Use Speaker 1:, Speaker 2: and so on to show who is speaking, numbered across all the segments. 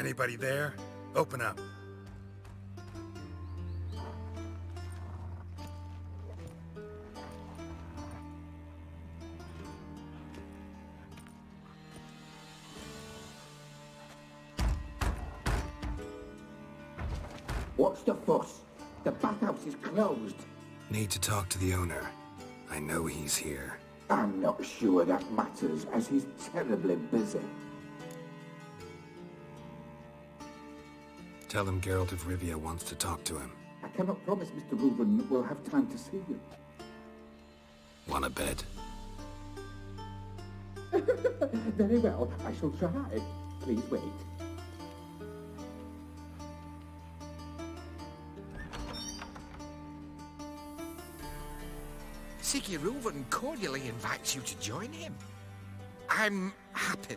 Speaker 1: Anybody there? Open up.
Speaker 2: What's the fuss? The bathhouse is closed.
Speaker 1: Need to talk to the owner. I know he's here.
Speaker 2: I'm not sure that matters, as he's terribly busy.
Speaker 1: Tell him Geralt of Rivia wants to talk to him.
Speaker 2: I cannot promise Mr. Reuven will have time to see you.
Speaker 1: Want a bed?
Speaker 2: Very well, I shall try. Please wait.
Speaker 3: Reuven cordially invites you to join him. I'm happy.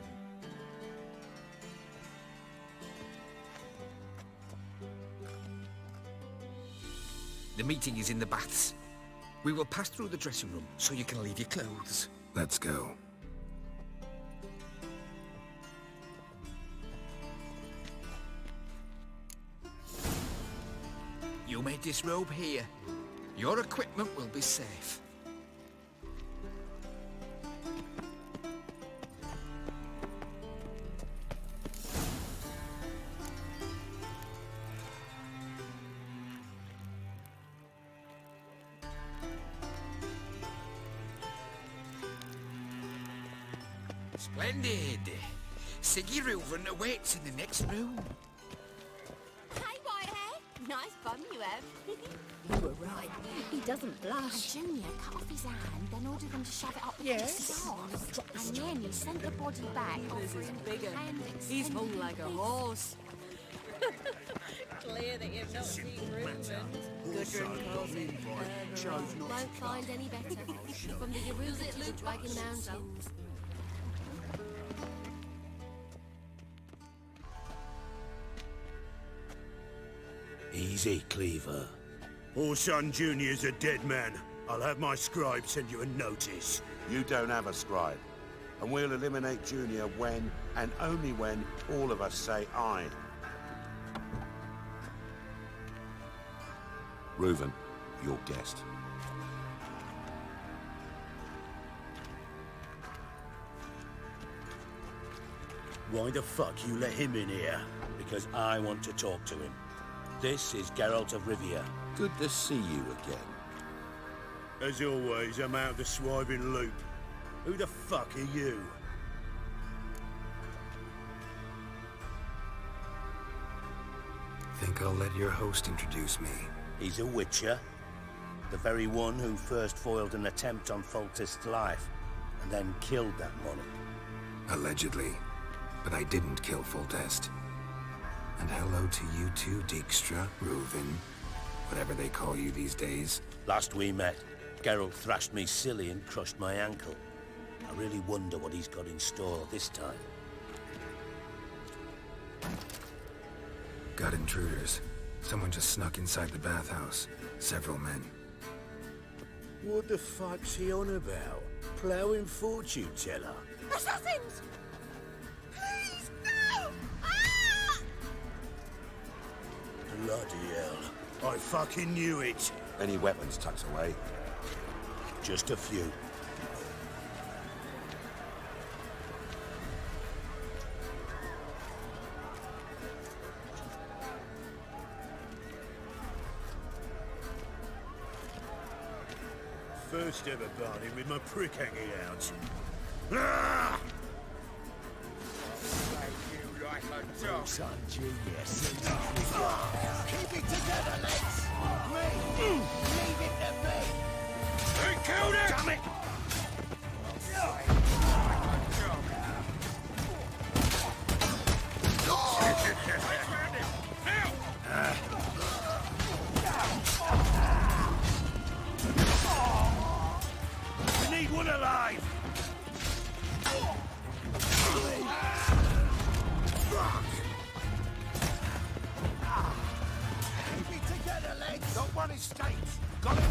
Speaker 3: The meeting is in the baths. We will pass through the dressing room so you can leave your clothes.
Speaker 1: Let's go.
Speaker 3: You may disrobe here. Your equipment will be safe. Splendid. Reuven awaits in the next room.
Speaker 4: Hey, Whitehair. Nice bum you have.
Speaker 5: You were right. He doesn't blush.
Speaker 4: Junior cut off his hand, then ordered him to shove it up
Speaker 5: Yes.
Speaker 4: and then he sent the body back, offering
Speaker 5: bigger.
Speaker 4: hand
Speaker 5: He's
Speaker 4: extended.
Speaker 5: hung like a horse. Clear that you've not seen Reuven. Gudrun calls it
Speaker 4: Won't find any better. From the Yeruza to the Dragon Mountains.
Speaker 6: Easy, Cleaver.
Speaker 7: Orson Jr.'s a dead man. I'll have my scribe send you a notice.
Speaker 6: You don't have a scribe. And we'll eliminate Junior when, and only when, all of us say aye. Reuven, your guest.
Speaker 7: Why the fuck you let him in here?
Speaker 8: Because I want to talk to him. This is Geralt of Rivia.
Speaker 6: Good to see you again.
Speaker 7: As always, I'm out of the swiving loop. Who the fuck are you?
Speaker 1: Think I'll let your host introduce me.
Speaker 8: He's a witcher. The very one who first foiled an attempt on Foltest's life, and then killed that monarch.
Speaker 1: Allegedly. But I didn't kill Foltest. And hello to you too, Dijkstra, Reuven, whatever they call you these days.
Speaker 8: Last we met, Geralt thrashed me silly and crushed my ankle. I really wonder what he's got in store this time.
Speaker 1: Got intruders. Someone just snuck inside the bathhouse. Several men.
Speaker 7: What the fuck's he on about? Ploughing fortune teller?
Speaker 4: Assassins! Please, no! Ah!
Speaker 7: Bloody hell. I fucking knew it.
Speaker 6: Any weapons tucked away?
Speaker 8: Just a few.
Speaker 7: First ever party with my prick hanging out. Ah!
Speaker 3: You like a dog.
Speaker 8: Son, genius. Keep it together, lads. Leave it to me.
Speaker 3: They killed it!
Speaker 8: Damn it!
Speaker 7: We need one alive!
Speaker 8: Keep it together, lads.
Speaker 6: Got one estate. Got it.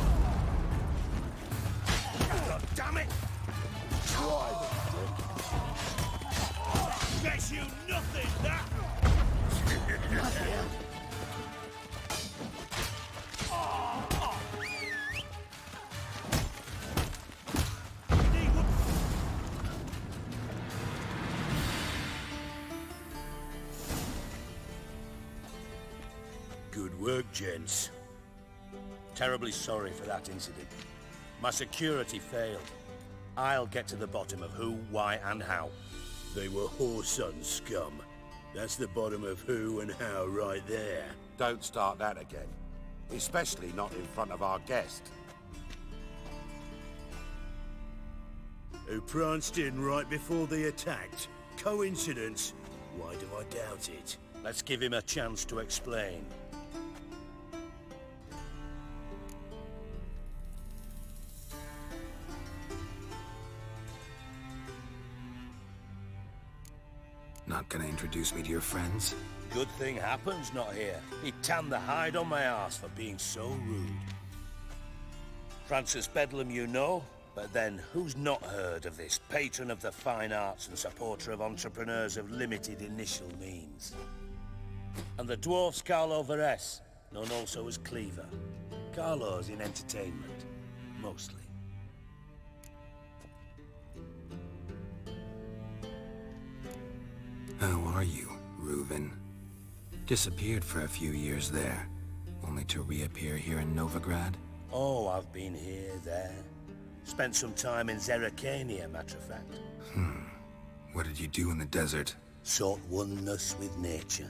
Speaker 7: work, gents.
Speaker 8: Terribly sorry for that incident. My security failed. I'll get to the bottom of who, why, and how.
Speaker 7: They were whoreson scum. That's the bottom of who and how right there.
Speaker 6: Don't start that again. Especially not in front of our guest.
Speaker 7: Who pranced in right before they attacked. Coincidence? Why do I doubt it?
Speaker 8: Let's give him a chance to explain.
Speaker 1: Not gonna introduce me to your friends?
Speaker 8: Good thing Happen's not here. He tanned the hide on my ass for being so rude. Francis Bedlam you know, but then who's not heard of this patron of the fine arts and supporter of entrepreneurs of limited initial means? And the dwarf's Carlo Veres, known also as Cleaver. Carlo's in entertainment, mostly.
Speaker 1: How are you, Reuven? Disappeared for a few years there, only to reappear here in Novigrad?
Speaker 8: Oh, I've been here, there. Spent some time in Zerrikania, matter of fact.
Speaker 1: What did you do in the desert?
Speaker 8: Sought oneness with nature.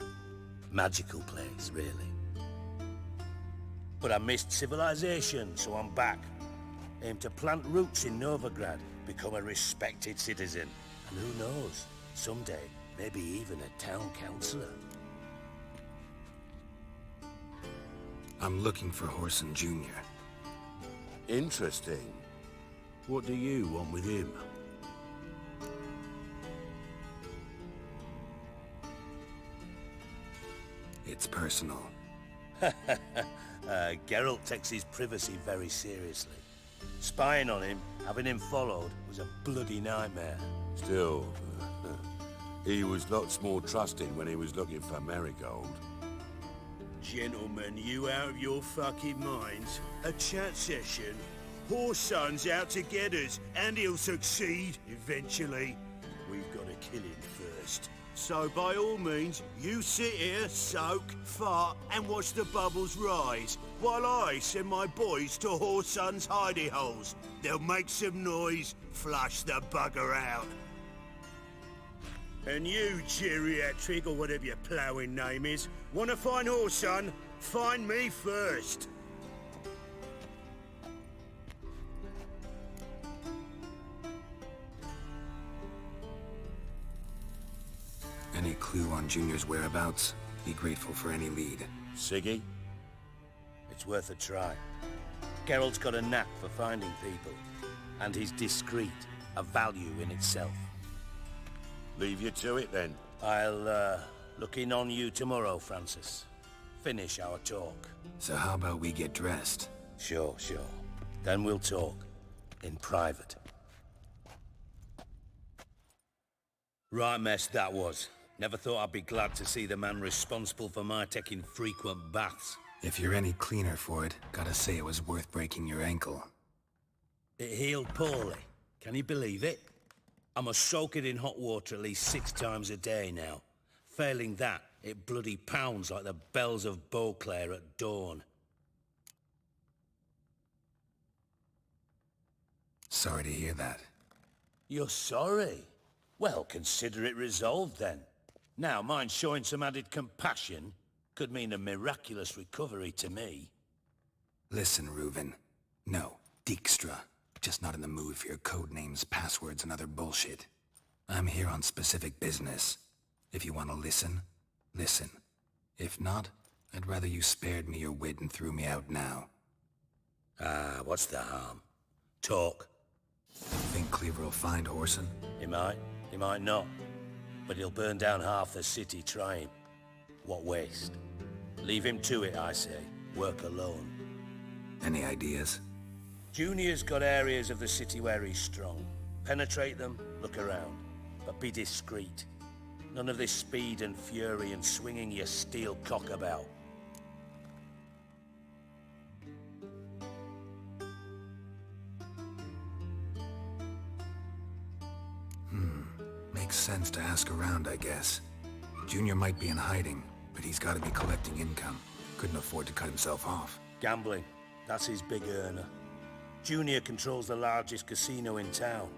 Speaker 8: Magical place, really. But I missed civilization, so I'm back. Aim to plant roots in Novigrad, become a respected citizen. And who knows, someday, maybe even a town councillor.
Speaker 1: I'm looking for Whoreson Jr.
Speaker 6: Interesting.
Speaker 7: What do you want with him?
Speaker 1: It's personal.
Speaker 8: Geralt takes his privacy very seriously. Spying on him, having him followed, was a bloody nightmare.
Speaker 6: Still, he was lots more trusting when he was looking for Marigold.
Speaker 7: Gentlemen, you out of your fucking minds? A chat session? Whoreson's out to get us, and he'll succeed, eventually. We've got to kill him first. So by all means, you sit here, soak, fart, and watch the bubbles rise, while I send my boys to Whoreson's hidey holes. They'll make some noise, flush the bugger out. And you, geriatric, or whatever your ploughing name is, want to find Whoreson? Find me first.
Speaker 1: Any clue on Junior's whereabouts? Be grateful for any lead.
Speaker 6: Siggy?
Speaker 8: It's worth a try. Geralt's got a knack for finding people. And he's discreet, a value in itself.
Speaker 6: Leave you to it then.
Speaker 8: I'll, look in on you tomorrow, Francis. Finish our talk.
Speaker 1: So how about we get dressed?
Speaker 8: Sure. Then we'll talk. In private. Right mess that was. Never thought I'd be glad to see the man responsible for my taking frequent baths.
Speaker 1: If you're any cleaner for it, gotta say it was worth breaking your ankle.
Speaker 8: It healed poorly. Can you believe it? I must soak it in hot water at least 6 times a day now. Failing that, it bloody pounds like the bells of Beauclair at dawn.
Speaker 1: Sorry to hear that.
Speaker 8: You're sorry? Well, consider it resolved then. Now, mind showing some added compassion could mean a miraculous recovery to me.
Speaker 1: Listen, Reuven. No, Dijkstra. Just not in the mood for your code names, passwords, and other bullshit. I'm here on specific business. If you want to listen, listen. If not, I'd rather you spared me your wit and threw me out now.
Speaker 8: What's the harm? Talk.
Speaker 1: Think Cleaver will find Whoreson?
Speaker 8: He might not. But he'll burn down half the city trying. What waste? Leave him to it, I say. Work alone.
Speaker 1: Any ideas?
Speaker 8: Junior's got areas of the city where he's strong. Penetrate them, look around. But be discreet. None of this speed and fury and swinging your steel cock about.
Speaker 1: Makes sense to ask around, I guess. Junior might be in hiding, but he's gotta be collecting income. Couldn't afford to cut himself off.
Speaker 8: Gambling. That's his big earner. Junior controls the largest casino in town.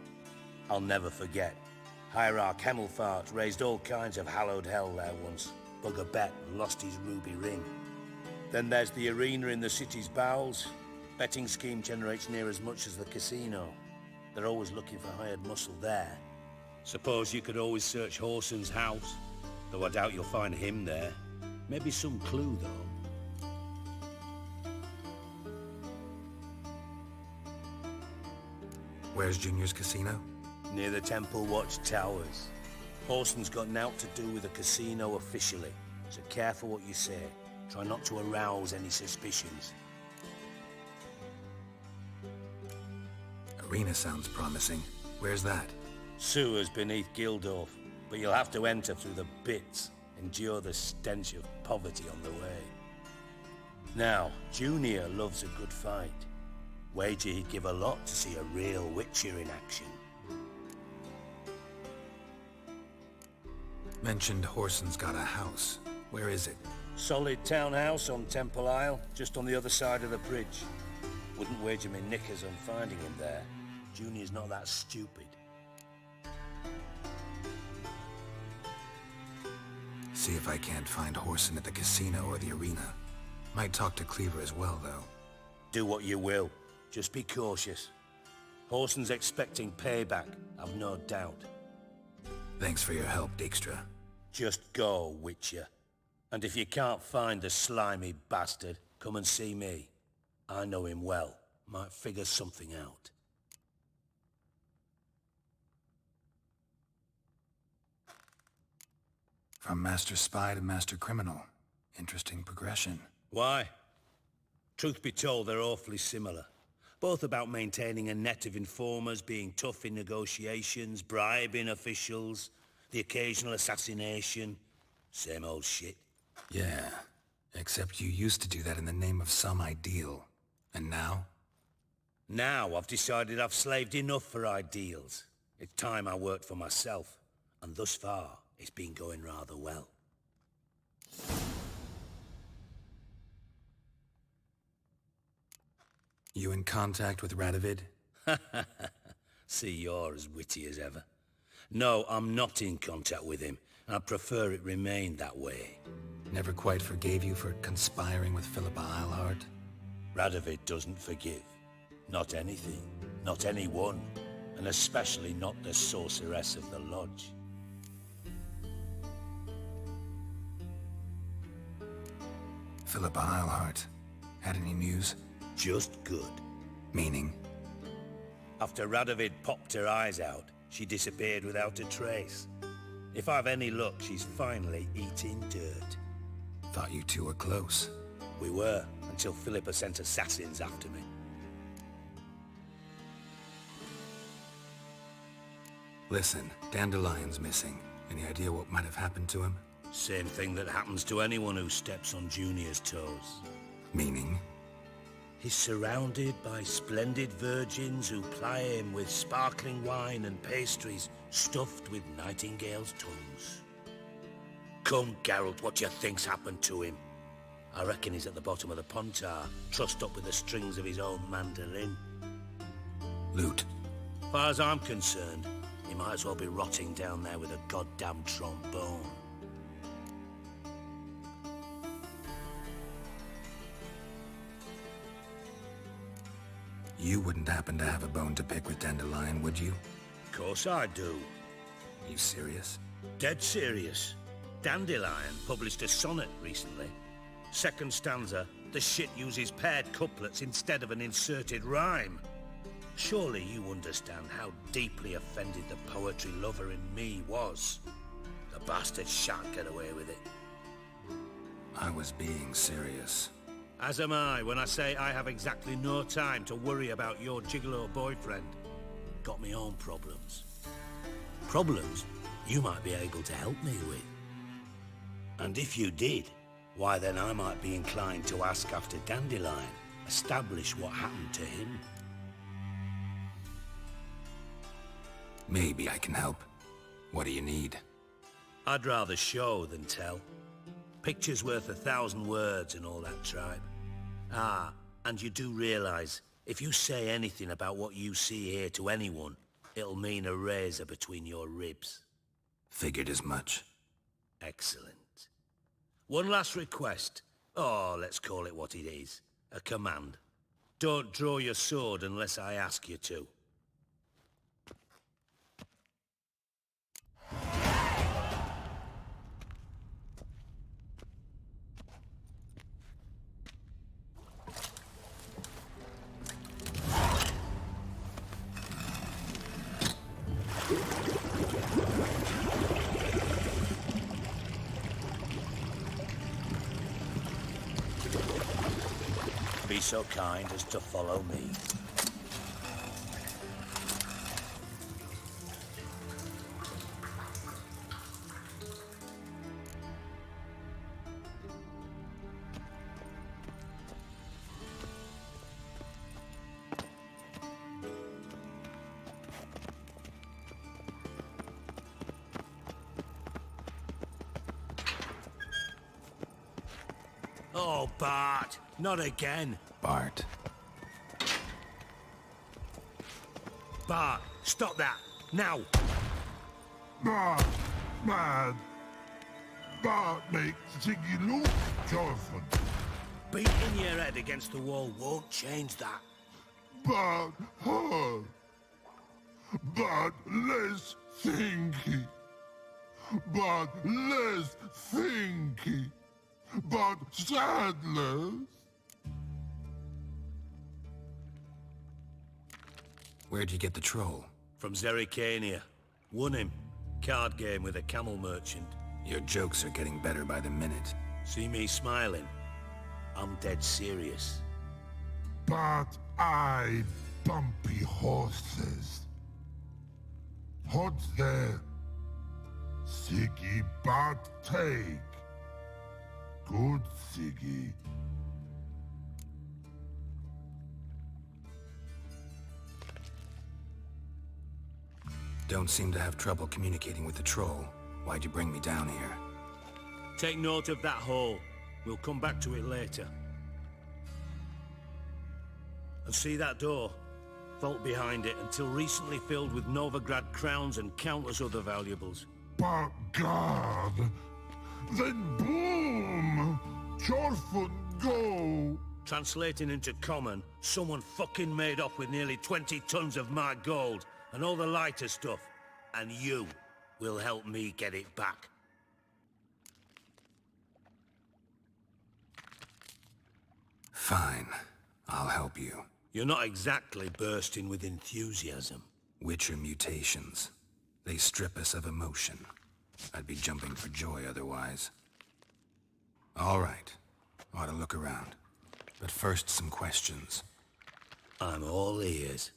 Speaker 8: I'll never forget. Hierarch Hemmelfart raised all kinds of hallowed hell there once. Bugger bet and lost his ruby ring. Then there's the arena in the city's bowels. Betting scheme generates near as much as the casino. They're always looking for hired muscle there. Suppose you could always search Horson's house, though I doubt you'll find him there. Maybe some clue, though.
Speaker 1: Where's Junior's casino?
Speaker 8: Near the Temple Watch Towers. Horson's got nought to do with the casino officially, so careful what you say. Try not to arouse any suspicions.
Speaker 1: Arena sounds promising. Where's that?
Speaker 8: Sewers beneath Gildorf, but you'll have to enter through the bits, endure the stench of poverty on the way. Now, Junior loves a good fight. Wager he'd give a lot to see a real Witcher in action.
Speaker 1: Mentioned Horson's got a house. Where is it?
Speaker 8: Solid townhouse on Temple Isle, just on the other side of the bridge. Wouldn't wager me knickers on finding him there. Junior's not that stupid.
Speaker 1: See if I can't find Horson at the casino or the arena. Might talk to Cleaver as well, though.
Speaker 8: Do what you will. Just be cautious. Horson's expecting payback, I've no doubt.
Speaker 1: Thanks for your help, Dijkstra.
Speaker 8: Just go, Witcher. And if you can't find the slimy bastard, come and see me. I know him well. Might figure something out.
Speaker 1: From Master Spy to Master Criminal. Interesting progression.
Speaker 8: Why? Truth be told, they're awfully similar. Both about maintaining a net of informers, being tough in negotiations, bribing officials, the occasional assassination. Same old shit.
Speaker 1: Yeah, except you used to do that in the name of some ideal. And now?
Speaker 8: Now I've decided I've slaved enough for ideals. It's time I worked for myself. And thus far, it's been going rather well.
Speaker 1: You in contact with Radovid?
Speaker 8: See, you're as witty as ever. No, I'm not in contact with him. I prefer it remained that way.
Speaker 1: Never quite forgave you for conspiring with Philippa Eilhart?
Speaker 8: Radovid doesn't forgive. Not anything. Not anyone. And especially not the sorceress of the Lodge.
Speaker 1: Philippa Eilhart. Had any news?
Speaker 8: Just good.
Speaker 1: Meaning?
Speaker 8: After Radovid popped her eyes out, she disappeared without a trace. If I've any luck, she's finally eating dirt.
Speaker 1: Thought you two were close.
Speaker 8: We were, until Philippa sent assassins after me.
Speaker 1: Listen, Dandelion's missing. Any idea what might have happened to him?
Speaker 8: Same thing that happens to anyone who steps on Junior's toes.
Speaker 1: Meaning?
Speaker 8: He's surrounded by splendid virgins who ply him with sparkling wine and pastries stuffed with nightingales' tongues. Come, Geralt, what do you think's happened to him? I reckon he's at the bottom of the Pontar, trussed up with the strings of his own mandolin.
Speaker 1: Loot.
Speaker 8: Far as I'm concerned, he might as well be rotting down there with a goddamn trombone.
Speaker 1: You wouldn't happen to have a bone to pick with Dandelion, would you?
Speaker 8: Of course I do.
Speaker 1: You serious?
Speaker 8: Dead serious. Dandelion published a sonnet recently. Second stanza, the shit uses paired couplets instead of an inserted rhyme. Surely you understand how deeply offended the poetry lover in me was. The bastard shan't get away with it.
Speaker 1: I was being serious.
Speaker 8: As am I when I say I have exactly no time to worry about your gigolo boyfriend. Got me own problems. Problems you might be able to help me with. And if you did, why then I might be inclined to ask after Dandelion, establish what happened to him.
Speaker 1: Maybe I can help. What do you need?
Speaker 8: I'd rather show than tell. Picture's worth 1,000 words and all that tribe. Ah, and you do realise, if you say anything about what you see here to anyone, it'll mean a razor between your ribs.
Speaker 1: Figured as much.
Speaker 8: Excellent. One last request. Oh, let's call it what it is. A command. Don't draw your sword unless I ask you to. Be so kind as to follow me. Oh, Bart, not again.
Speaker 1: Bart.
Speaker 8: Bart, stop that, now!
Speaker 9: Bart, man. Bart makes Ziggy look, Jonathan.
Speaker 8: Beating your head against the wall won't change that.
Speaker 9: Bart, hard. Bart, less thinky. Bart, less thinky. But sadness.
Speaker 1: Where'd you get the troll?
Speaker 8: From Zerrikania. Won him. Card game with a camel merchant.
Speaker 1: Your jokes are getting better by the minute.
Speaker 8: See me smiling? I'm dead serious.
Speaker 9: But I bumpy horses. What's there? Siggy but take. Good Siggy.
Speaker 1: Don't seem to have trouble communicating with the troll. Why'd you bring me down here?
Speaker 8: Take note of that hole. We'll come back to it later. And see that door? Vault behind it, until recently filled with Novigrad crowns and countless other valuables.
Speaker 9: But God, then boom! Chorford go!
Speaker 8: Translating into common, someone fucking made off with nearly 20 tons of my gold, and all the lighter stuff. And you will help me get it back.
Speaker 1: Fine. I'll help you.
Speaker 8: You're not exactly bursting with enthusiasm.
Speaker 1: Witcher mutations. They strip us of emotion. I'd be jumping for joy otherwise. All right. Ought to look around. But first, some questions.
Speaker 8: I'm all ears.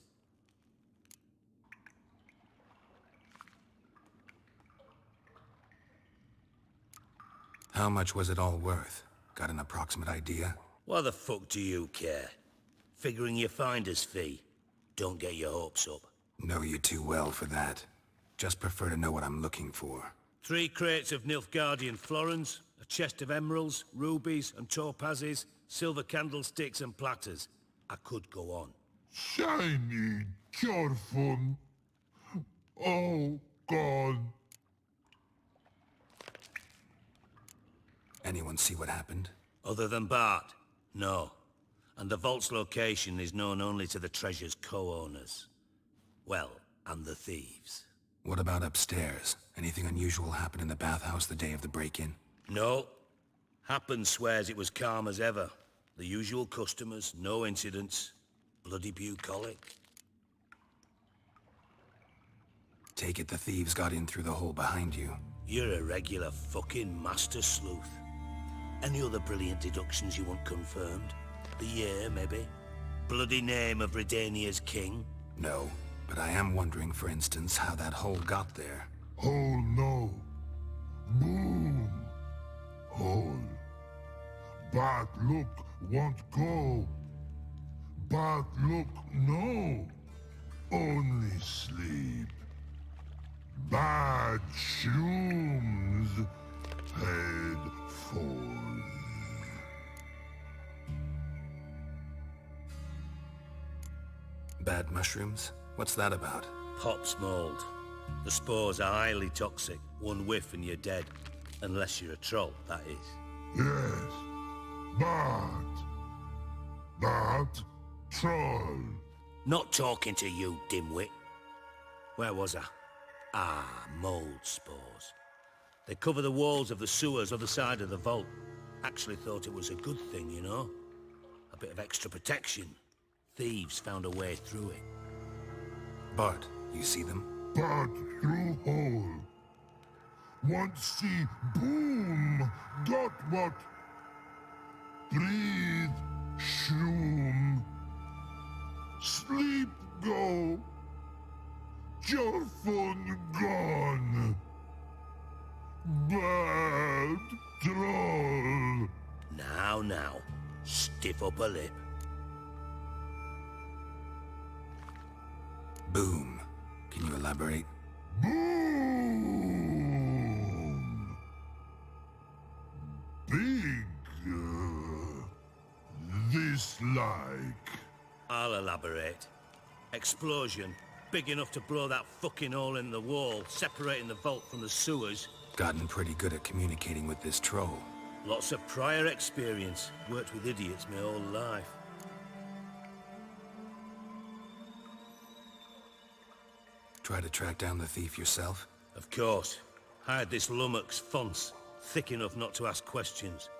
Speaker 1: How much was it all worth? Got an approximate idea?
Speaker 8: Why the fuck do you care? Figuring your finder's fee. Don't get your hopes up.
Speaker 1: Know you too well for that. Just prefer to know what I'm looking for.
Speaker 8: 3 crates of Nilfgaardian florins, a chest of emeralds, rubies and topazes, silver candlesticks and platters. I could go on.
Speaker 9: Shiny Chorford. Oh, God.
Speaker 1: Anyone see what happened?
Speaker 8: Other than Bart? No. And the vault's location is known only to the treasure's co-owners. Well, and the thieves.
Speaker 1: What about upstairs? Anything unusual happen in the bathhouse the day of the break-in?
Speaker 8: No. Happen swears it was calm as ever. The usual customers, no incidents. Bloody bucolic.
Speaker 1: Take it the thieves got in through the hole behind you.
Speaker 8: You're a regular fucking master sleuth. Any other brilliant deductions you want confirmed? The year, maybe? Bloody name of Redania's king?
Speaker 1: No, but I am wondering, for instance, how that hole got there.
Speaker 9: Hole no. Boom. Hole. But look, won't go. But look, no. Only sleep. Bad shoes. Head for.
Speaker 1: mushrooms? What's that about?
Speaker 8: Pops mold. The spores are highly toxic. One whiff and you're dead. Unless you're a troll, that is.
Speaker 9: Yes. But troll.
Speaker 8: Not talking to you, dimwit. Where was I? Ah, mold spores. They cover the walls of the sewers other side of the vault. Actually thought it was a good thing, you know? A bit of extra protection. Thieves found a way through it.
Speaker 1: Bart, you see them?
Speaker 9: But through hole. Want see boom. Got what? Breathe. Shroom. Sleep go. Your phone gone. Bad troll.
Speaker 8: Now. Stiff upper lip.
Speaker 1: Boom. Can you elaborate?
Speaker 9: Boom. Big. This like.
Speaker 8: I'll elaborate. Explosion. Big enough to blow that fucking hole in the wall, separating the vault from the sewers.
Speaker 1: Gotten pretty good at communicating with this troll.
Speaker 8: Lots of prior experience. Worked with idiots my whole life.
Speaker 1: Try to track down the thief yourself?
Speaker 8: Of course. Hired this lummox, Fonce. Thick enough not to ask questions.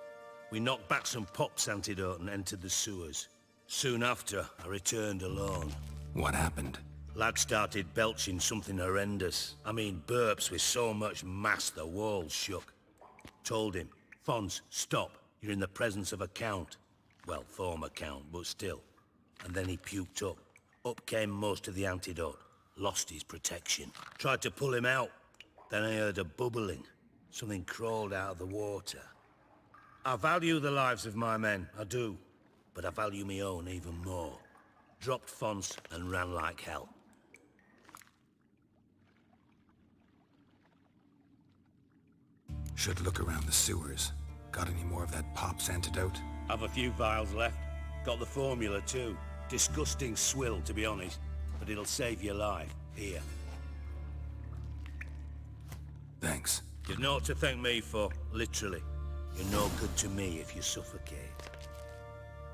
Speaker 8: We knocked back some Pop's antidote and entered the sewers. Soon after, I returned alone.
Speaker 1: What happened?
Speaker 8: Lad started belching something horrendous. I mean, burps with so much mass the walls shook. Told him, Fonce, stop. You're in the presence of a count. Well, former count, but still. And then he puked up. Up came most of the antidote. Lost his protection. Tried to pull him out. Then I heard a bubbling. Something crawled out of the water. I value the lives of my men, I do. But I value my own even more. Dropped Fonce and ran like hell.
Speaker 1: Should look around the sewers. Got any more of that Pop's antidote?
Speaker 8: Have a few vials left. Got the formula too. Disgusting swill, to be honest. But it'll save your life. Here.
Speaker 1: Thanks.
Speaker 8: You've naught to thank me for, literally. You're no good to me if you suffocate.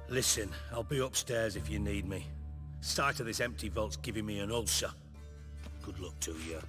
Speaker 8: Listen, I'll be upstairs if you need me. Sight of this empty vault's giving me an ulcer. Good luck to you.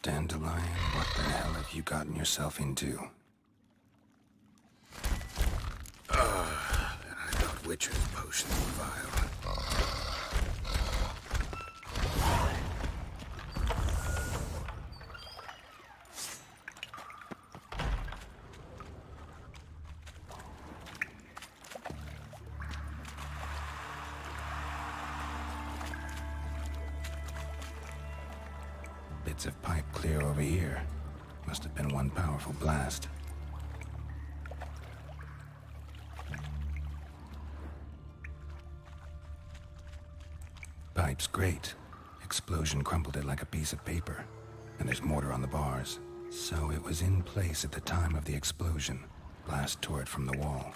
Speaker 1: Dandelion, what the hell have you gotten yourself into? And I thought Witcher's potions were vile. Bits of pipe clear over here. Must have been one powerful blast. Pipe's great. Explosion crumpled it like a piece of paper. And there's mortar on the bars. So it was in place at the time of the explosion. Blast tore it from the wall.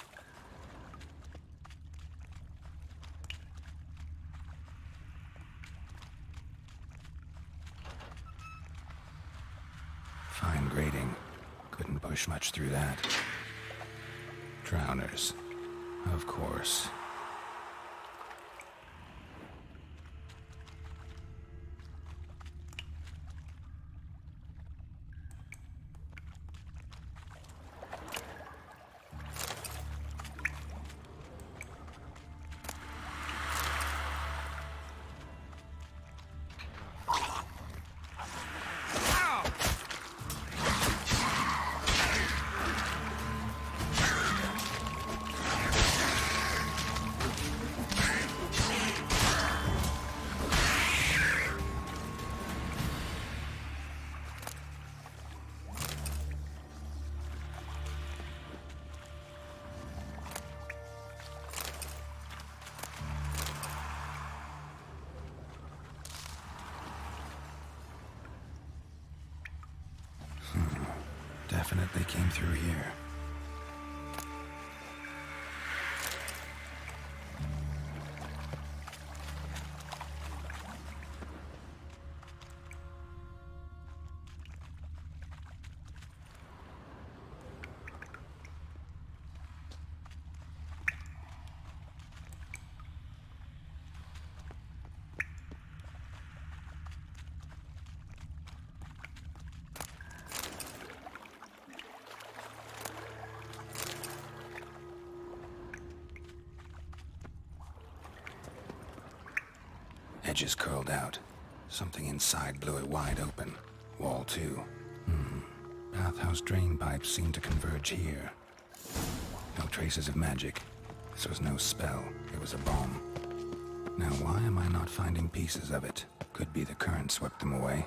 Speaker 1: Fine grating. Couldn't push much through that. Drowners. Of course. Definitely came through here. Edges curled out. Something inside blew it wide open. Wall too. Bathhouse drain pipes seem to converge here. No traces of magic. This was no spell. It was a bomb. Now why am I not finding pieces of it? Could be the current swept them away.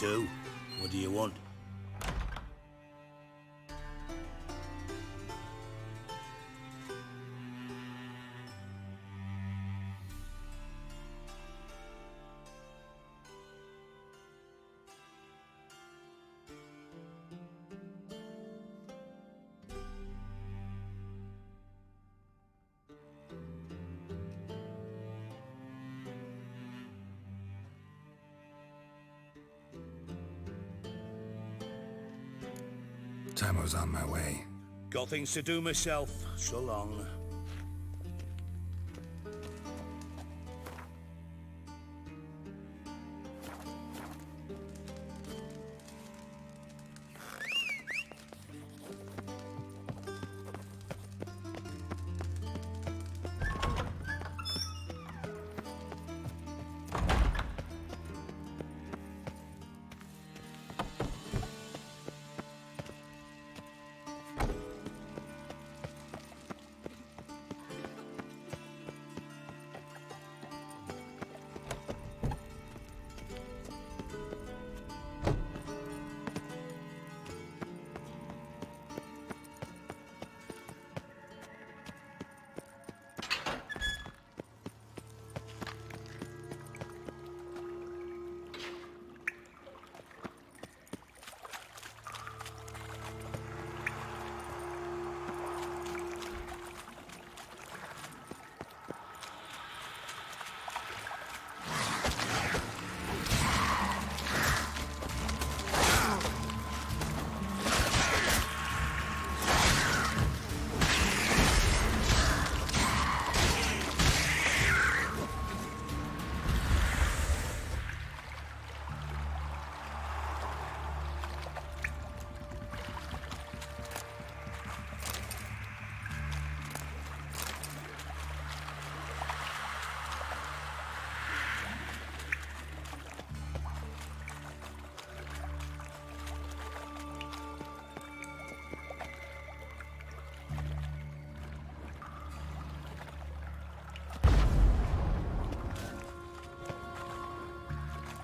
Speaker 8: too. What do you want?
Speaker 1: Time was on my way.
Speaker 8: Got things to do myself. So long.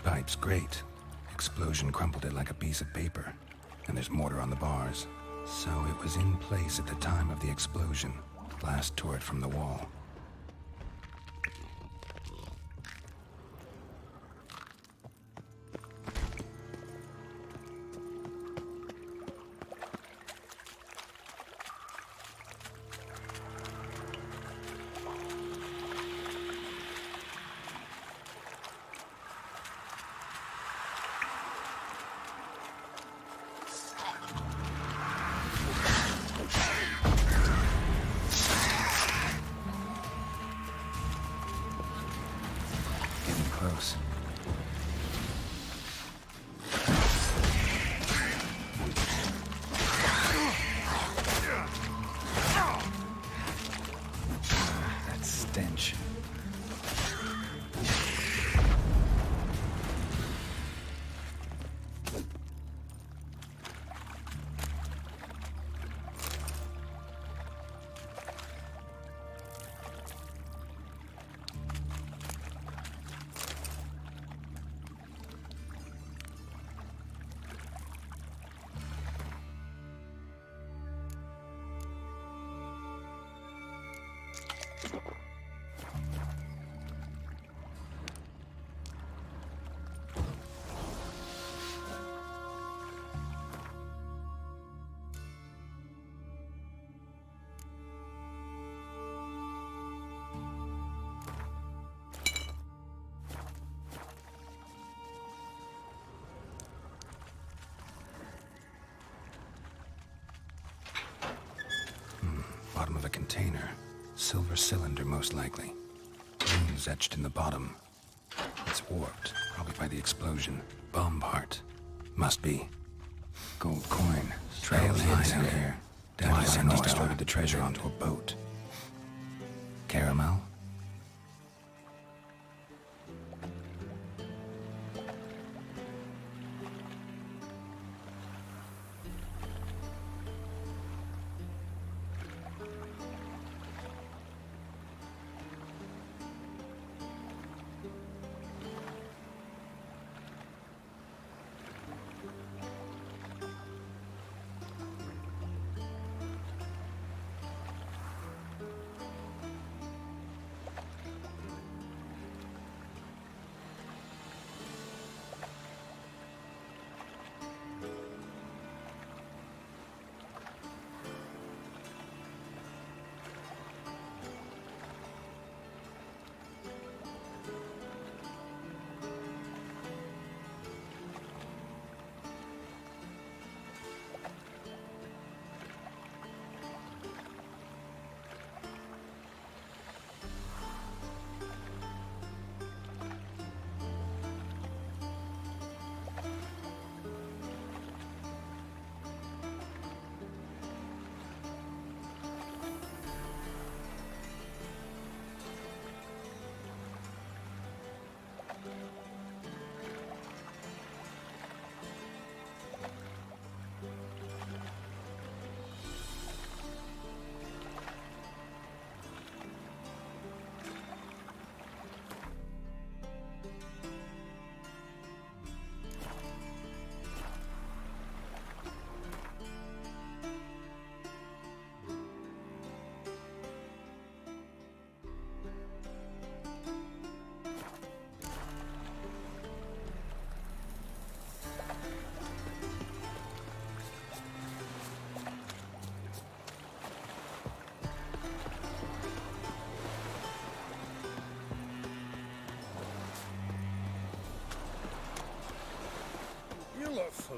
Speaker 1: Pipe's great. Explosion crumpled it like a piece of paper. And there's mortar on the bars. So it was in place at the time of the explosion. Blast tore it from the wall. Close. That stench. Bottom of a container. Silver cylinder, most likely. Runes etched in the bottom. It's warped, probably by the explosion. Bomb part. Must be. Gold coin. Trail lines out here. Daddy must have loaded the treasure onto a boat. Caramel?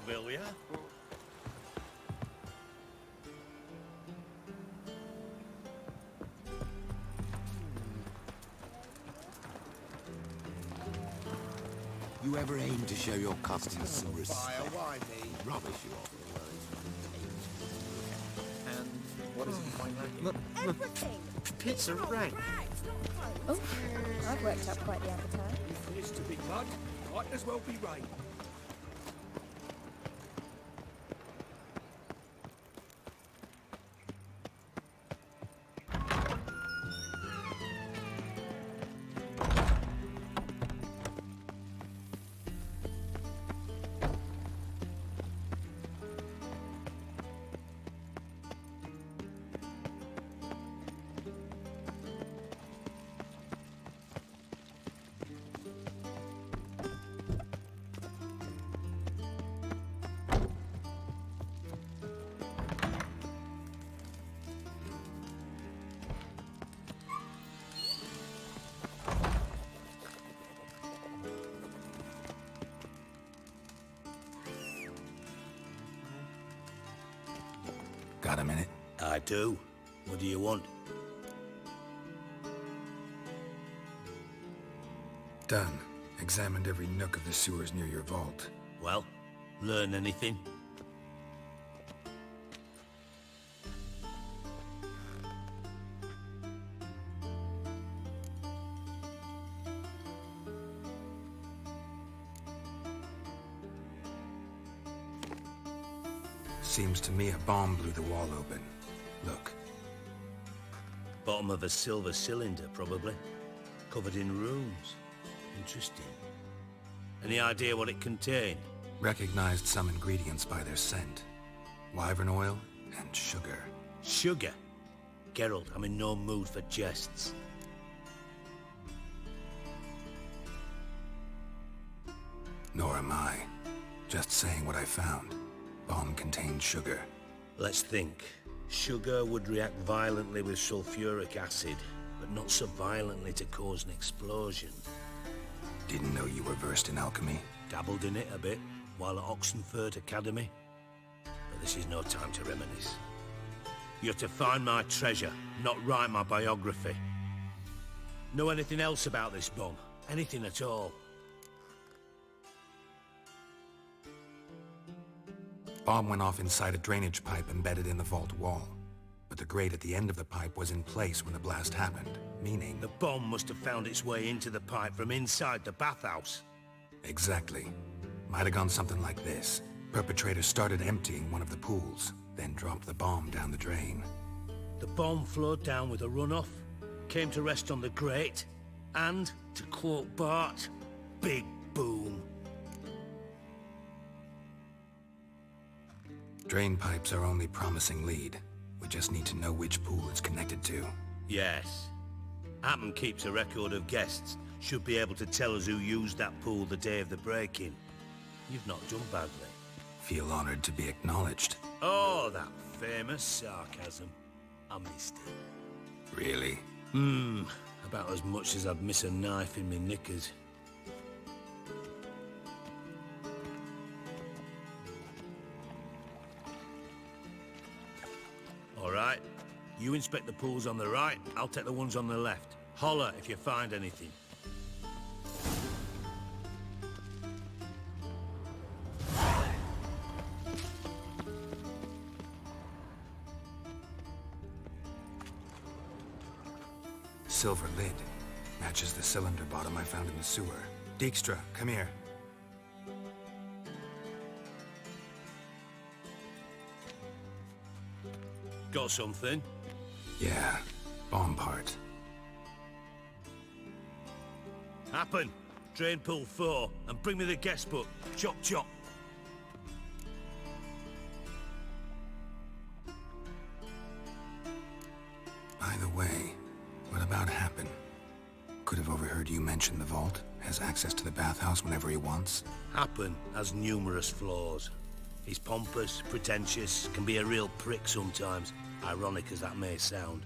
Speaker 8: will ya?
Speaker 2: You ever aim to show your customers some respect?
Speaker 7: Why me?
Speaker 2: Rubbish you off the
Speaker 3: And what is it you find lacking?
Speaker 5: Everything!
Speaker 3: Pizza
Speaker 5: It's not
Speaker 3: rank.
Speaker 5: rags, not clothes.
Speaker 10: Oh, I've worked up quite the appetite.
Speaker 7: If it's to be mud, might as well be rain.
Speaker 1: Got a minute?
Speaker 8: I do. What do you want?
Speaker 1: Done. Examined every nook of the sewers near your vault.
Speaker 8: Well, learn anything?
Speaker 1: Seems to me a bomb blew the wall open. Look.
Speaker 8: Bottom of a silver cylinder, probably. Covered in runes. Interesting. Any idea what it contained?
Speaker 1: Recognized some ingredients by their scent. Wyvern oil and sugar.
Speaker 8: Sugar? Geralt, I'm in no mood for jests.
Speaker 1: Nor am I. Just saying what I found. Bomb contained sugar.
Speaker 8: Let's think. Sugar would react violently with sulfuric acid, but not so violently to cause an explosion.
Speaker 1: Didn't know you were versed in alchemy.
Speaker 8: Dabbled in it a bit while at Oxenford Academy. But this is no time to reminisce. You're to find my treasure, not write my biography. Know anything else about this bomb? Anything at all?
Speaker 1: Bomb went off inside a drainage pipe embedded in the vault wall. But the grate at the end of the pipe was in place when the blast happened, meaning...
Speaker 8: The bomb must have found its way into the pipe from inside the bathhouse.
Speaker 1: Exactly. Might have gone something like this. Perpetrator started emptying one of the pools, then dropped the bomb down the drain.
Speaker 8: The bomb flowed down with a runoff, came to rest on the grate, and, to quote Bart, big boom.
Speaker 1: Drain pipes are only promising lead. We just need to know which pool it's connected to.
Speaker 8: Yes. Hammond keeps a record of guests. Should be able to tell us who used that pool the day of the break-in. You've not done badly.
Speaker 1: Feel honored to be acknowledged.
Speaker 8: Oh, that famous sarcasm. I missed it.
Speaker 1: Really?
Speaker 8: About as much as I'd miss a knife in me knickers. All right. You inspect the pools on the right, I'll take the ones on the left. Holler if you find anything.
Speaker 1: Silver lid. Matches the cylinder bottom I found in the sewer. Dijkstra, come here.
Speaker 8: Got something?
Speaker 1: Yeah, bomb part.
Speaker 8: Happen. Drain pool 4, and bring me the guest book. Chop chop.
Speaker 1: By the way, what about Happen? Could have overheard you mention the vault. Has access to the bathhouse whenever he wants.
Speaker 8: Happen has numerous flaws. He's pompous, pretentious, can be a real prick sometimes, ironic as that may sound.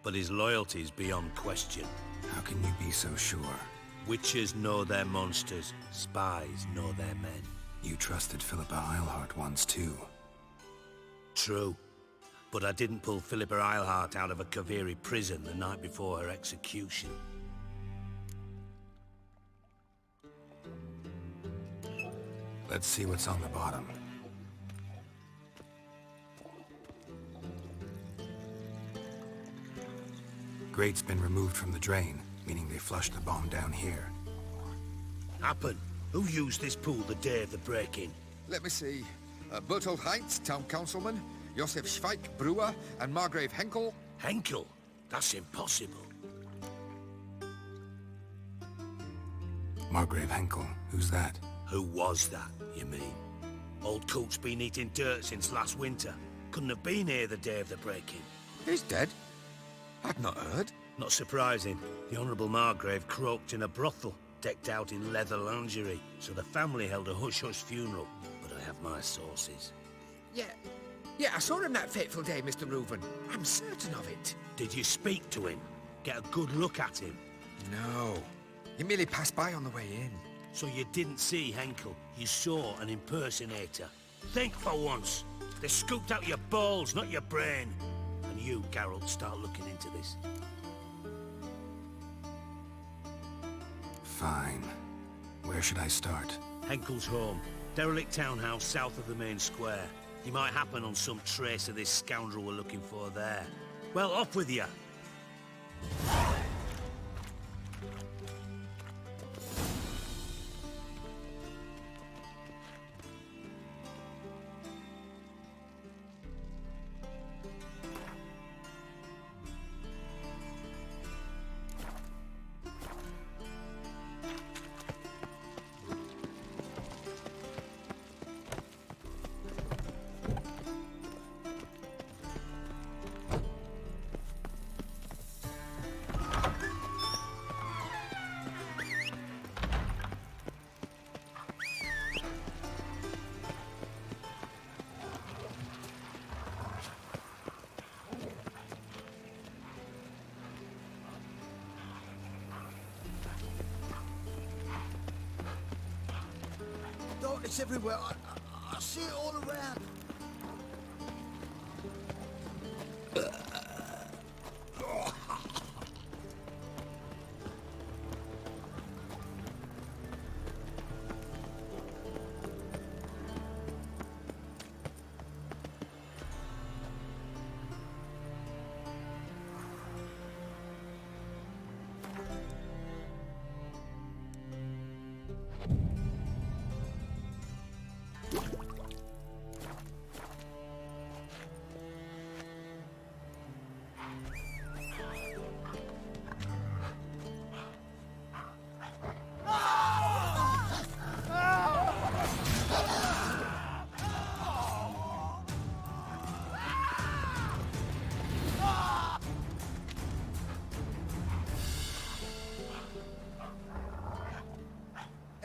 Speaker 8: But his loyalty is beyond question.
Speaker 1: How can you be so sure?
Speaker 8: Witches know their monsters, spies know their men.
Speaker 1: You trusted Philippa Eilhart once, too.
Speaker 8: True. But I didn't pull Philippa Eilhart out of a Kaviri prison the night before her execution.
Speaker 1: Let's see what's on the bottom. Grate's been removed from the drain, meaning they flushed the bomb down here.
Speaker 8: Happen. Who used this pool the day of the break-in?
Speaker 11: Let me see. Bertold Heinz, town councilman, Josef Schweik, brewer, and Margrave Henkel.
Speaker 8: Henkel? That's impossible.
Speaker 1: Margrave Henkel? Who's that?
Speaker 8: Who was that, you mean? Old Coot's been eating dirt since last winter. Couldn't have been here the day of the break-in.
Speaker 11: He's dead? I'd not heard.
Speaker 8: Not surprising. The Honourable Margrave croaked in a brothel, decked out in leather lingerie, so the family held a hush-hush funeral. But I have my sources.
Speaker 3: Yeah, I saw him that fateful day, Mr. Reuven. I'm certain of it.
Speaker 8: Did you speak to him? Get a good look at him?
Speaker 3: No. He merely passed by on the way in.
Speaker 8: So you didn't see Henkel. You saw an impersonator. Think for once. They scooped out your balls, not your brain. And you, Geralt, start looking into this.
Speaker 1: Fine. Where should I start?
Speaker 8: Henkel's home. Derelict townhouse south of the main square. You might happen on some trace of this scoundrel we're looking for there. Well, off with you.
Speaker 2: Darkness everywhere. I see it all around.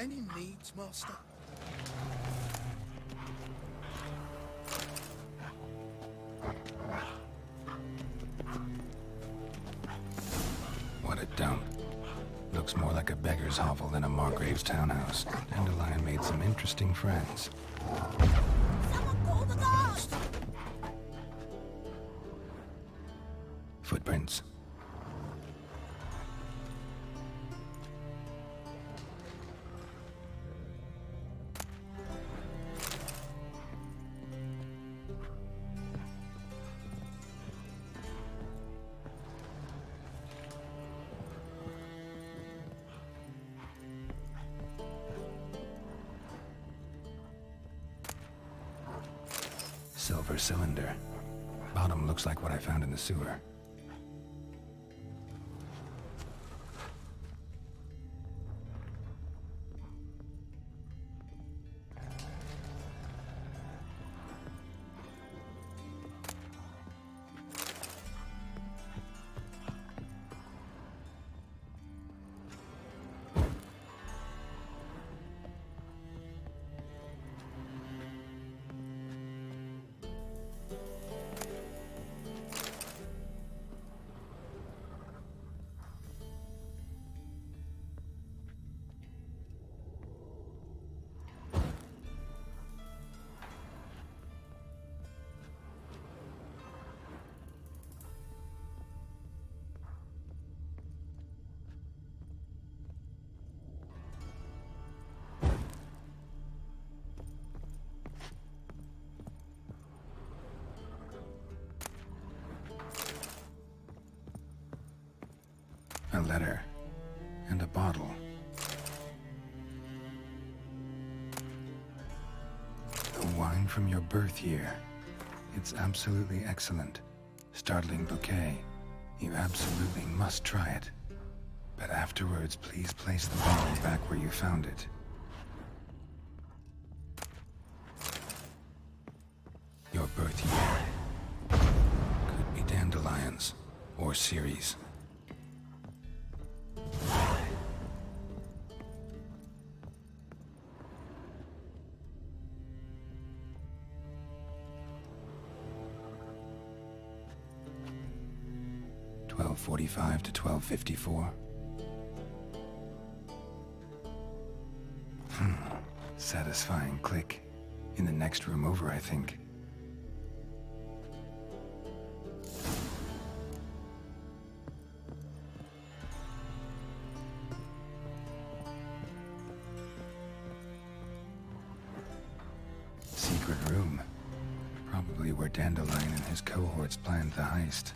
Speaker 2: Any needs, Master?
Speaker 1: What a dump. Looks more like a beggar's hovel than a Margrave's townhouse. Dandelion made some interesting friends.
Speaker 2: Someone call the guard!
Speaker 1: Footprints. Silver cylinder. Bottom looks like what I found in the sewer. a letter, and a bottle. The wine from your birth year. It's absolutely excellent. Startling bouquet. You absolutely must try it. But afterwards, please place the bottle back where you found it. Your birth year. Could be dandelions or Ceres. .45 to 12:54. Satisfying click. In the next room over, I think. Secret room. Probably where Dandelion and his cohorts planned the heist.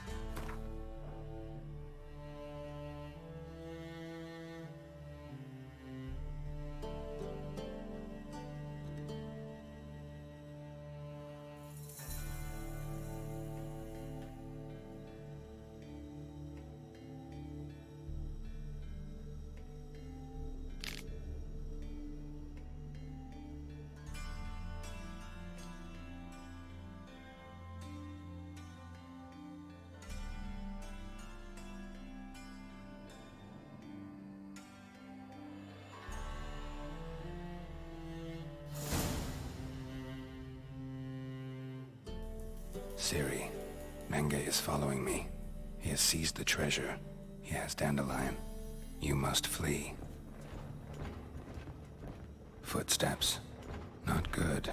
Speaker 1: Ciri, Menge is following me. He has seized the treasure. He has Dandelion. You must flee. Footsteps. Not good.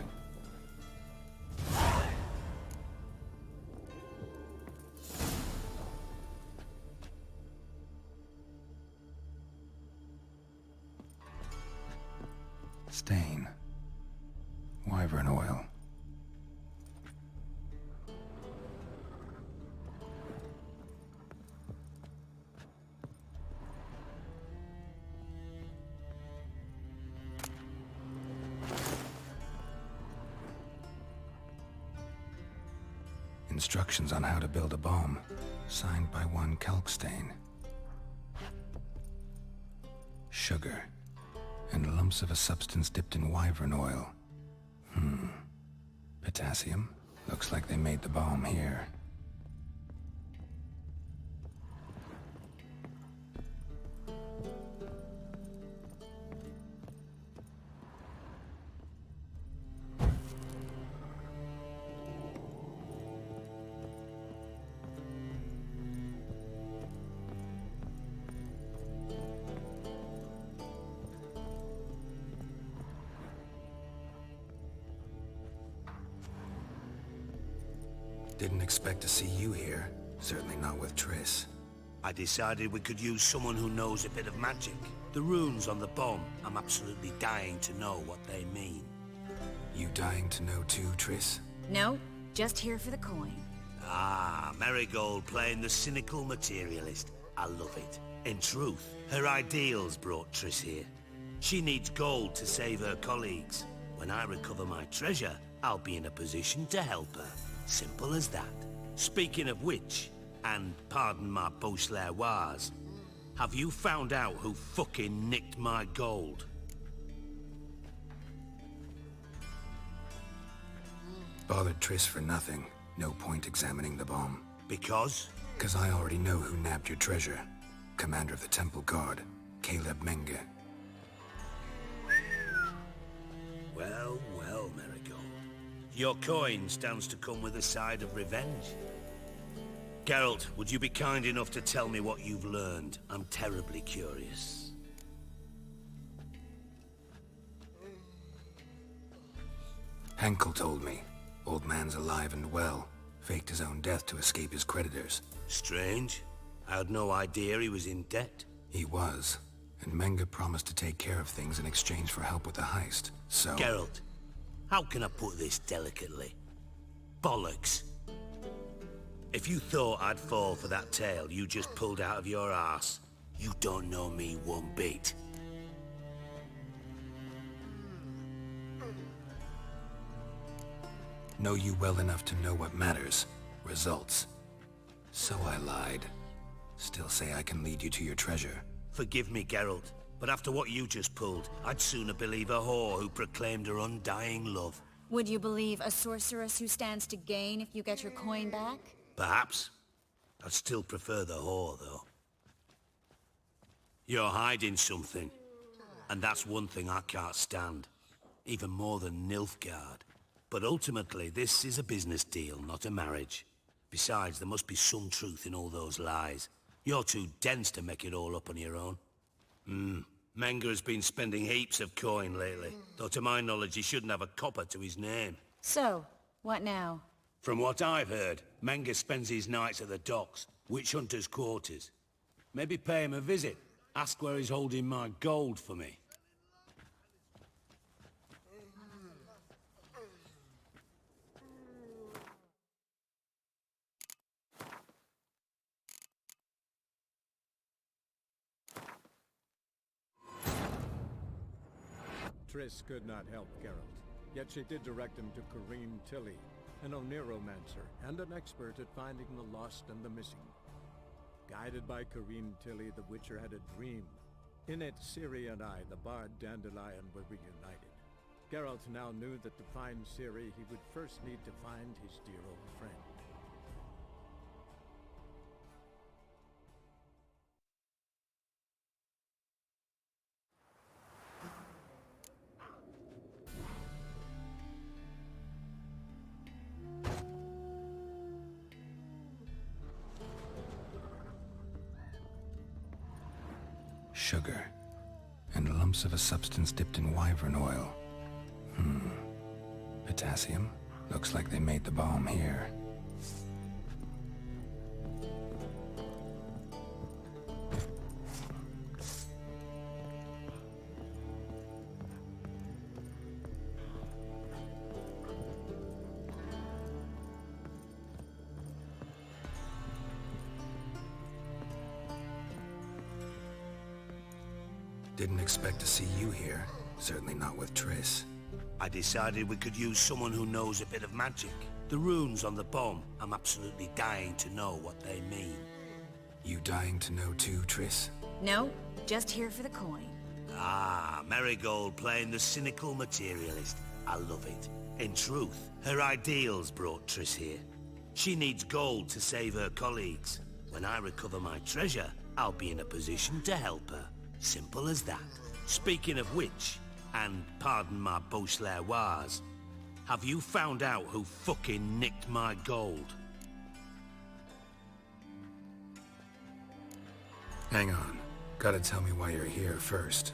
Speaker 1: Stain. Wyvern oil. Instructions on how to build a bomb, signed by one Kalkstain. Sugar, and lumps of a substance dipped in wyvern oil. Potassium? Looks like they made the bomb here. Didn't expect to see you here. Certainly not with Triss.
Speaker 8: I decided we could use someone who knows a bit of magic. The runes on the bomb, I'm absolutely dying to know what they mean.
Speaker 1: You dying to know too, Triss?
Speaker 4: No, just here for the coin.
Speaker 8: Ah, Marigold playing the cynical materialist. I love it. In truth, her ideals brought Triss here. She needs gold to save her colleagues. When I recover my treasure, I'll be in a position to help her. Simple as that. Speaking of which, and pardon my Beauclervois, have you found out who fucking nicked my gold?
Speaker 1: Bothered Triss for nothing. No point examining the bomb.
Speaker 8: Because?
Speaker 1: 'Cause I already know who nabbed your treasure. Commander of the Temple Guard, Caleb Menge.
Speaker 8: Well, well, Marigold. Your coin stands to come with a side of revenge. Geralt, would you be kind enough to tell me what you've learned? I'm terribly curious.
Speaker 1: Henkel told me. Old man's alive and well. Faked his own death to escape his creditors.
Speaker 8: Strange. I had no idea he was in debt.
Speaker 1: He was. And Menge promised to take care of things in exchange for help with the heist. So...
Speaker 8: Geralt, how can I put this delicately? Bollocks. If you thought I'd fall for that tale you just pulled out of your arse, You don't know me one bit.
Speaker 1: Know you well enough to know what matters. Results. So I lied. Still say I can lead you to your treasure.
Speaker 8: Forgive me, Geralt, but after what you just pulled, I'd sooner believe a whore who proclaimed her undying love.
Speaker 4: Would you believe a sorceress who stands to gain if you get your coin back?
Speaker 8: Perhaps. I'd still prefer the whore, though. You're hiding something, and that's one thing I can't stand. Even more than Nilfgaard. But ultimately, this is a business deal, not a marriage. Besides, there must be some truth in all those lies. You're too dense to make it all up on your own. Menga has been spending heaps of coin lately, though to my knowledge he shouldn't have a copper to his name.
Speaker 4: So, what now?
Speaker 8: From what I've heard, Menga spends his nights at the docks, witch hunters' quarters. Maybe pay him a visit. Ask where he's holding my gold for me.
Speaker 12: Triss could not help Geralt, yet she did direct him to Corrine Tilly, an oneromancer and an expert at finding the lost and the missing. Guided by Corrine Tilly, the Witcher had a dream. In it, Ciri and I, the bard Dandelion, were reunited. Geralt now knew that to find Ciri, he would first need to find his dear old friend.
Speaker 1: Sugar. And lumps of a substance dipped in wyvern oil. Potassium? Looks like they made the bomb here. Didn't expect to see you here. Certainly not with Triss.
Speaker 8: I decided we could use someone who knows a bit of magic. The runes on the bomb, I'm absolutely dying to know what they mean.
Speaker 1: You dying to know too, Triss?
Speaker 4: No, just here for the coin.
Speaker 8: Ah, Marigold playing the cynical materialist. I love it. In truth, her ideals brought Triss here. She needs gold to save her colleagues. When I recover my treasure, I'll be in a position to help her. Simple as that. Speaking of which, and pardon my Beauclervoise, have you found out who fucking nicked my gold?
Speaker 1: Hang on. Gotta tell me why you're here first.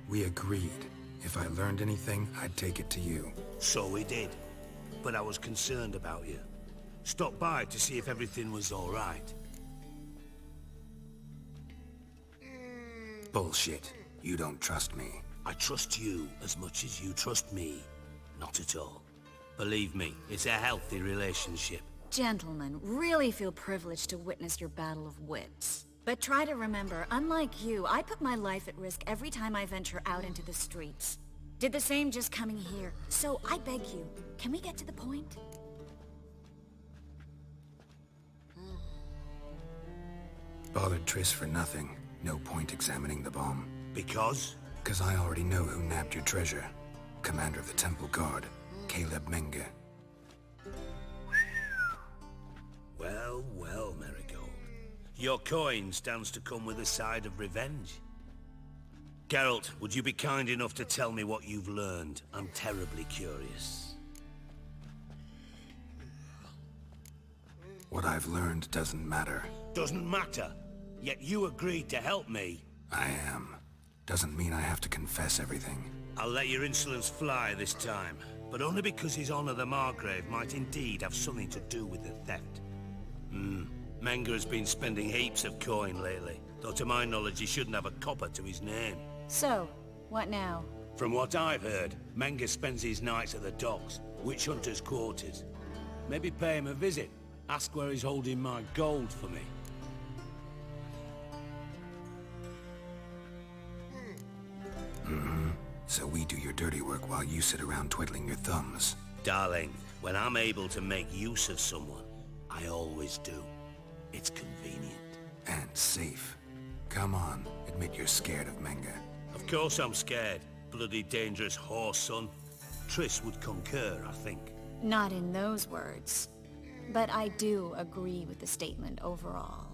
Speaker 1: We agreed. If I learned anything, I'd take it to you.
Speaker 8: So we did. But I was concerned about you. Stopped by to see if everything was all right.
Speaker 1: Bullshit. You don't trust me.
Speaker 8: I trust you as much as you trust me. Not at all. Believe me, it's a healthy relationship.
Speaker 4: Gentlemen, really feel privileged to witness your battle of wits. But try to remember, unlike you, I put my life at risk every time I venture out into the streets. Did the same just coming here. So I beg you, can we get to the point?
Speaker 1: Bothered Triss for nothing. No point examining the bomb.
Speaker 8: Because?
Speaker 1: Because I already know who nabbed your treasure. Commander of the Temple Guard, Caleb Menga.
Speaker 8: Well, well, Marigold. Your coin stands to come with a side of revenge. Geralt, would you be kind enough to tell me what you've learned? I'm terribly curious.
Speaker 1: What I've learned doesn't matter.
Speaker 8: Doesn't matter? Yet you agreed to help me.
Speaker 1: I am. Doesn't mean I have to confess everything.
Speaker 8: I'll let your insolence fly this time, but only because his honor the Margrave might indeed have something to do with the theft. Menga has been spending heaps of coin lately, though to my knowledge he shouldn't have a copper to his name.
Speaker 4: So, what now?
Speaker 8: From what I've heard, Menga spends his nights at the docks, witch hunters' quarters. Maybe pay him a visit. Ask where he's holding my gold for me.
Speaker 1: your dirty work while you sit around twiddling your thumbs.
Speaker 8: Darling, when I'm able to make use of someone, I always do. It's convenient.
Speaker 1: And safe. Come on, admit you're scared of Menga.
Speaker 8: Of course I'm scared. Bloody dangerous horse, son. Triss would concur, I think.
Speaker 4: Not in those words. But I do agree with the statement overall.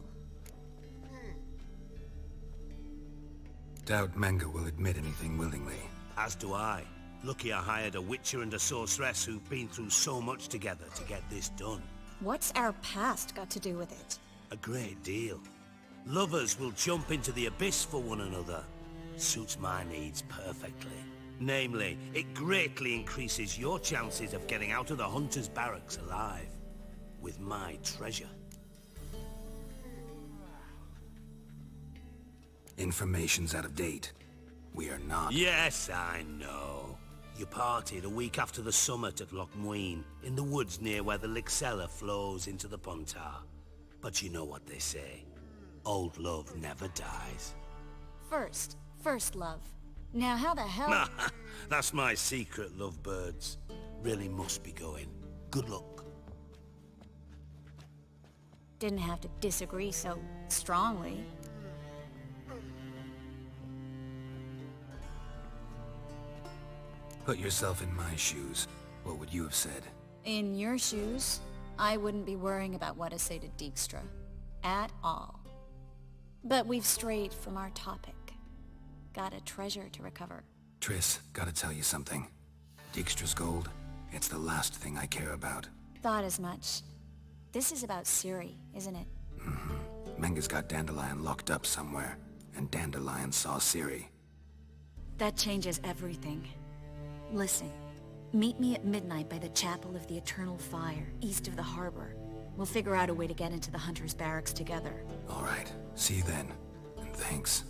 Speaker 1: Doubt Menga will admit anything willingly.
Speaker 8: As do I. Lucky I hired a witcher and a sorceress who've been through so much together to get this done.
Speaker 4: What's our past got to do with it?
Speaker 8: A great deal. Lovers will jump into the abyss for one another. Suits my needs perfectly. Namely, it greatly increases your chances of getting out of the hunter's barracks alive. With my treasure.
Speaker 1: Information's out of date. We are not...
Speaker 8: Yes, I know. You parted a week after the summit at Loch Muin, in the woods near where the Lixella flows into the Pontar. But you know what they say. Old love never dies.
Speaker 4: First love. Now how the hell...
Speaker 8: That's my secret, lovebirds. Really must be going. Good luck.
Speaker 4: Didn't have to disagree so strongly.
Speaker 1: Put yourself in my shoes. What would you have said?
Speaker 4: In your shoes, I wouldn't be worrying about what to say to Dijkstra. At all. But we've strayed from our topic. Got a treasure to recover.
Speaker 1: Triss, gotta tell you something. Dijkstra's gold, it's the last thing I care about.
Speaker 4: Thought as much. This is about Ciri, isn't it?
Speaker 1: Mm-hmm. Menga's got Dandelion locked up somewhere, and Dandelion saw Ciri.
Speaker 4: That changes everything. Listen, meet me at midnight by the Chapel of the Eternal Fire, east of the harbor. We'll figure out a way to get into the Hunter's Barracks together.
Speaker 1: All right. See you then. And thanks.